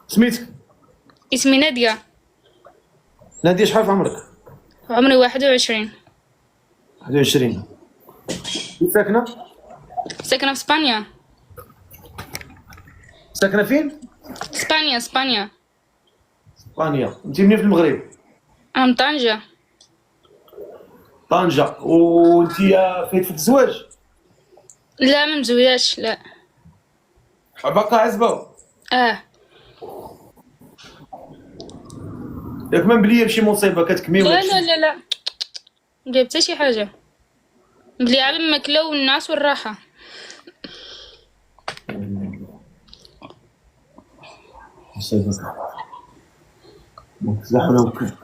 سميتك؟ اسمي نادية. نادية، شحال في عمرك؟ عمري 21. 21. فين ساكنة؟ ساكنة في اسبانيا. ساكنة فين؟ اسبانيا اسبانيا. اسبانيا. انت منين في المغرب؟ انا من طنجة. طنجة. وانت في الزواج؟ لا ما مزوجاش لا. باقا عزبة؟ اه. ياك ما بليا بشي مصيبة كتكمي ولا لا لا لا لا مجايب حتى شي حاجة، بلي على الماكلة والناس والراحة. مصيبة لا حول ولا قوة.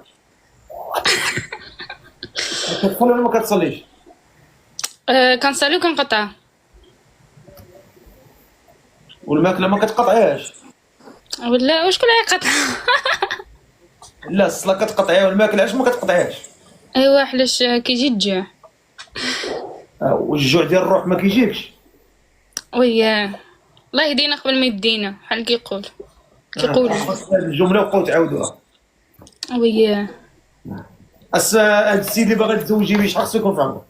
كتصلي ولا ما كتصليش؟ كنصلي وكنقطع. والماكلة ما كتقطعيهاش؟ ولا واش كل يقطع. لا الصلاة كتقطعيها والماكلة علاش ما كتقطعيهاش؟ ايوا حلاش كيجي الجوع. والجوع ديال الروح ما كيجيكش؟ وياه الله يهدينا قبل ما يدينا بحال كيقولوا. هاد الجملة وبقاو تعاودوها. وياه. هاد السيد اللي باغي تزوجي بيه شحال خصو يكون في عمرك؟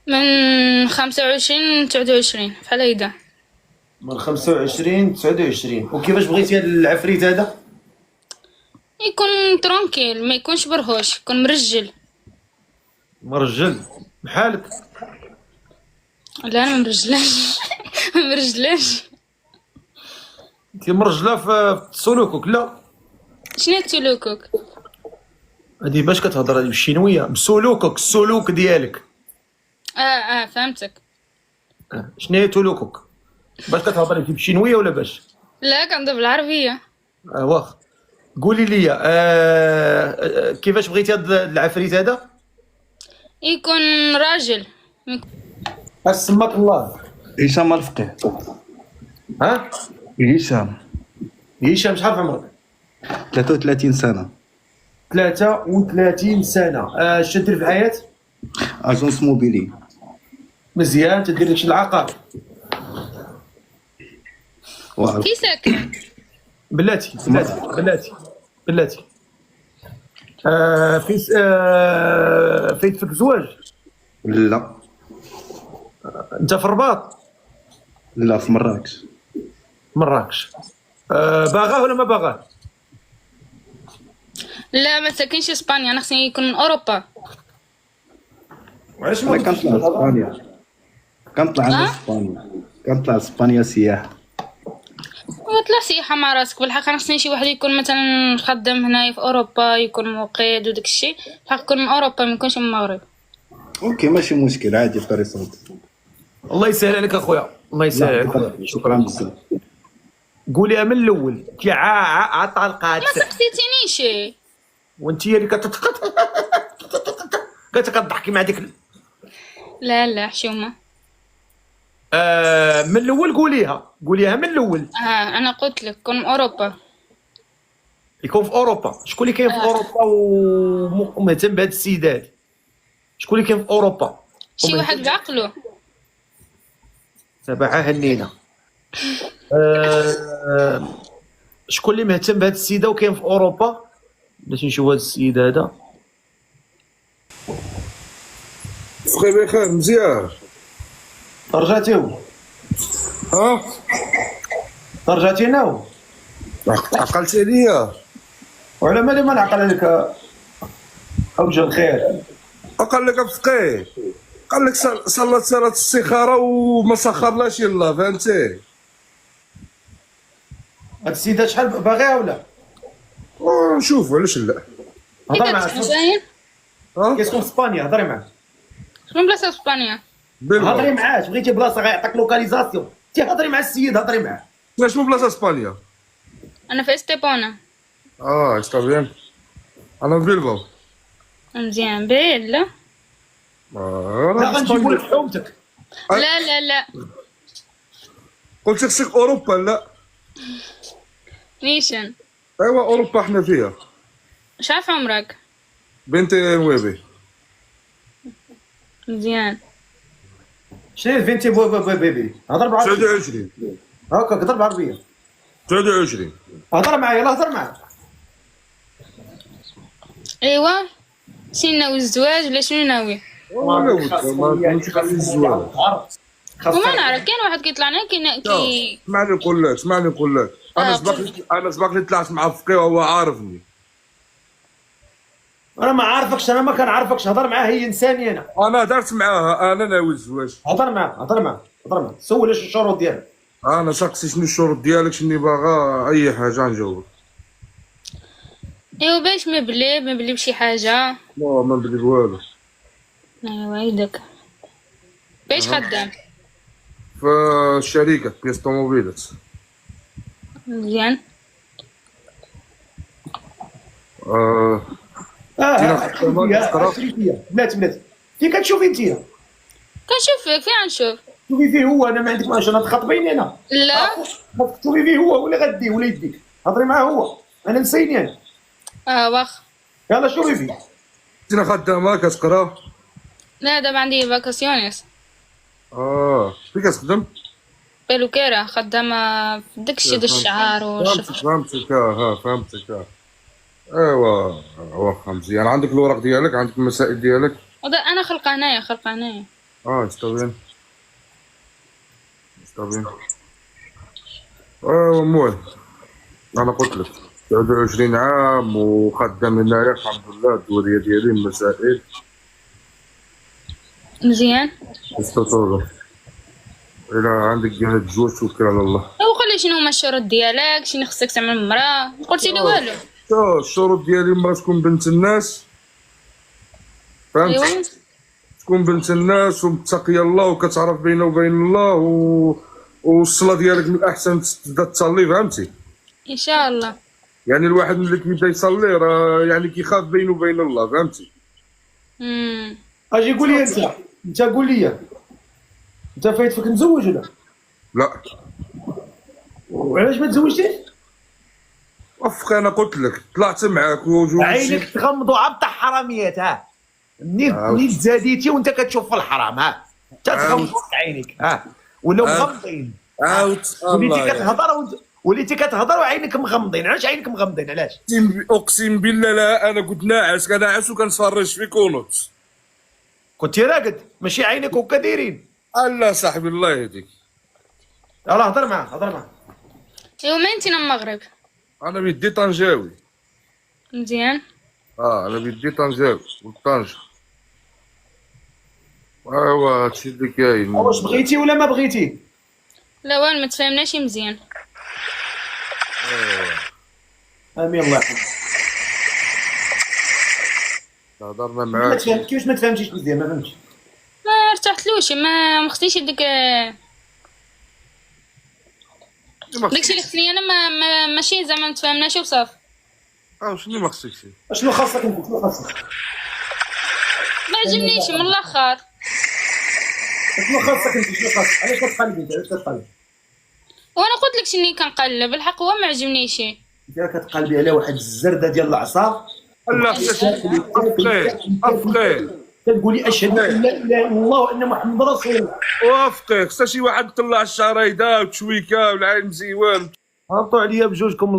من 25 29 بحال هيدا. من 25 29. وكيفاش بغيتي هاد العفريت هذا؟ يكون ترونكيل، ما يكونش برهوش، يكون مرجل. مرجل بحالك؟ لا انا مرجلاش. مرجلاش. انت مرجله في سلوكك؟ لا شنو تلوكك؟ هادي باش كتهضر هادي بالشينويه؟ بسلوكك، السلوك ديالك. فهمتك. شنو هي سلوكك؟ باش كتهضري انت بالشينويه ولا باش؟ لا كنهضر بالعربيه. واخا. قولي لي كيفاش بغيتي هاد العفريت هذا؟ يكون راجل. سماك الله. هشام الفقيه. ها؟ هشام. هشام، شحال في عمرك؟ 33 سنة. 33 سنة. اش تدير في الحياة؟ اجونس موبيلي. مزيان. تدير داكشي العقار؟ واو. كي ساكن؟ بلاتي بلاتي. فين فيك زواج؟ لا انت في الرباط؟ لا في مراكش. مراكش. باغاه ولا ما باغاه؟ لا ما ساكنش اسبانيا، انا خصني يكون من اوروبا. وعلاش انا ما كنطلع اسبانيا، كنطلع على اسبانيا، كنطلع اسبانيا سياحة. وطلع سياحة مع راسك. بالحق انا خصني شي واحد يكون مثلا خدام هنايا في اوروبا، يكون مقيد وداك الشيء. بالحق يكون من اوروبا، ما يكونش من المغرب. اوكي ماشي مشكل، عادي بطريقة صوت. الله يسهل عليك اخويا، الله يسهل عليك. شكرا بزاف. قوليها من الاول. طلقات. ما سقسيتينيش. وانت هي اللي كتضحكي مع ديك لا لا حشومه. من الاول. قوليها من الاول. انا قلت لك كون من اوروبا. يكون في اوروبا. شكون اللي كاين في اوروبا ومهتم بهاد السيدات؟ شكون اللي كاين في اوروبا؟ شي واحد بعقله. تبعها هنينا. شكون اللي مهتم بهاد السيده وكاين في اوروبا؟ باش نشوف هاد السيد هذا. بخير بخير مزيان. رجعتيو؟ ها رجعتي ناو؟ عقلتي عليا؟ وعلى مالي ما نعقل عليك اوجه الخير. قال لك فقيه، قال لك صلات صلاة الاستخارة وما سخرلاش يلا، فهمتي؟ هاد السيده شحال باغيها ولا؟ نشوفوا علاش لا. هضر معاه. زين. كيسكن في اسبانيا. هضري معاه. شنو بلاصه اسبانيا؟ هضري معاه. بغيتي بلاصه غيعطيك لوكاليزاسيون. انت هضري مع السيد، هضري معاه. شنو بلاصه اسبانيا؟ انا في استيبونا. استا بيان. انا في بيلباو. مزيان بعيد. لا لا غنجيبو لك حومتك. لا لا لا قلت لك سيك اوروبا. لا نيشان. ايوا اوروبا احنا فيها. شعرف عمرك؟ بنتي نويبي. مزيان. شنو هي فينتي بيبي؟ هضر بالعربيه. 29. هاكا هضر بالعربيه. 23. هضر معايا، يلاه هضر معايا. ايوا شنو ناوي الزواج ولا شنو ناوي؟ ولا ود ما كنتش خلي الزواج. وما نعرف، كاين واحد كيطلع لنا كي اسمعني نقول لك، اسمعني نقول لك، انا سبق لي طلعت مع فقيه وهو عارفني. انا ما عارفكش، انا ما كنعرفكش، هضر معاه، هي انسانيه. انا هدرت معاها، انا ناوي الزواج. هضر معاه، هضر معاه، هضر معاه، سول اش الشروط ديالك. انا سقسي شنو الشروط ديالك، شنو باغا، اي حاجه نجاوبك. ايوا باش مبلي بشي حاجه. لا ما نبدي بوالو. ايوا هيداك. باش خدام؟ في الشركه بيس طوموبيلات. مزيان. بلاتي فين كتشوفي انت؟ كنشوف فيك، فين غنشوف؟ شوفي فيه هو، انا ما عندك ماشي، انا تخطبيني انا. لا شوفي فيه هو ولا غديه ولا يديك، هضري معاه هو، انا نسيني انا. واخ. يلا شوفي فيه. انت خدامه كتقرا؟ لا دابا عندي فاكاسيونيس. فين كتخدم؟ بلوكيرا، خدامه في داكشي ديال الشعر والشفر. فهمتك. ايوا واخا مزيان. عندك الورق ديالك، عندك المسائل ديالك؟ انا خلقه هنايا. استوين. المهم انا قلت لك 23 عام وخدام هنايا الحمد لله، الدوريه ديالي المسائل مزيان. استطور. الى عندك جهه الزواج توكل على الله. وقول لي شنو هما الشروط ديالك، شنو خصك تعمل مرا؟ قلتي لي والو. الشروط ديالي ما تكون بنت الناس، فهمت؟ ايوا تكون بنت الناس ومتقيه الله وكتعرف بينه وبين الله والصلاه ديالك من الاحسن تبدا تصلي، فهمتي؟ ان شاء الله. يعني الواحد ملي كيبدا يصلي راه يعني كيخاف بينه وبين الله، فهمتي؟ اجي قول لي انت قول لي انت فايت فيك مزوج ولا؟ لا. وعلاش ما تزوجتيش؟ وفق انا قلت لك طلعت معاك وجوج. عينك تغمضوا عبط حراميات، ها منين زاديتي وانت كتشوف في الحرام، ها انت تغمضوا عينك، ها ولاو مغمضين. وليتي كتهضر وعينك مغمضين. علاش عينك مغمضين؟ علاش؟ اقسم بالله لا، انا كنت ناعس وكنتفرج فيك ونط. كنتي راقد ماشي عينك هكا دايرين. الله صاحبي الله يهديك. يلاه هضر معاه. ايوا ما انت من المغرب؟ انا بيدي طنجاوي. مزيان. انا بيدي طنجاوي وطنجة. ايوا هادشي اللي كاين. واش بغيتي ولا ما بغيتي؟ لا والو، ما تفاهمناش مزيان. امين الله يرحمك. هضرنا معاك. كيفاش ما تفهمتيش مزيان؟ ما فهمتش. ما ارتحتلوش، ما خصنيش ديك داكشي اللي خصني انا، ماشي زعما ما تفاهمناش وصافي. شنو ما خصكش؟ شنو خاصك انت؟ شنو خاصك؟ ما عجبنيش من الاخر. شنو خاصك انت؟ علاش كتقلبي انت؟ علاش كتقلبي؟ وانا قلت لك شني كنقلب، الحق هو ما عجبنيش. انت كتقلبي على واحد الزرده ديال العصا. لا افقي كتقولي اشهد ان لا اله الا الله وان محمد رسول الله. وافقي خصها شي واحد طلع الشريده وتشويكه والعين مزيوان. هبطوا عليا بجوجكم.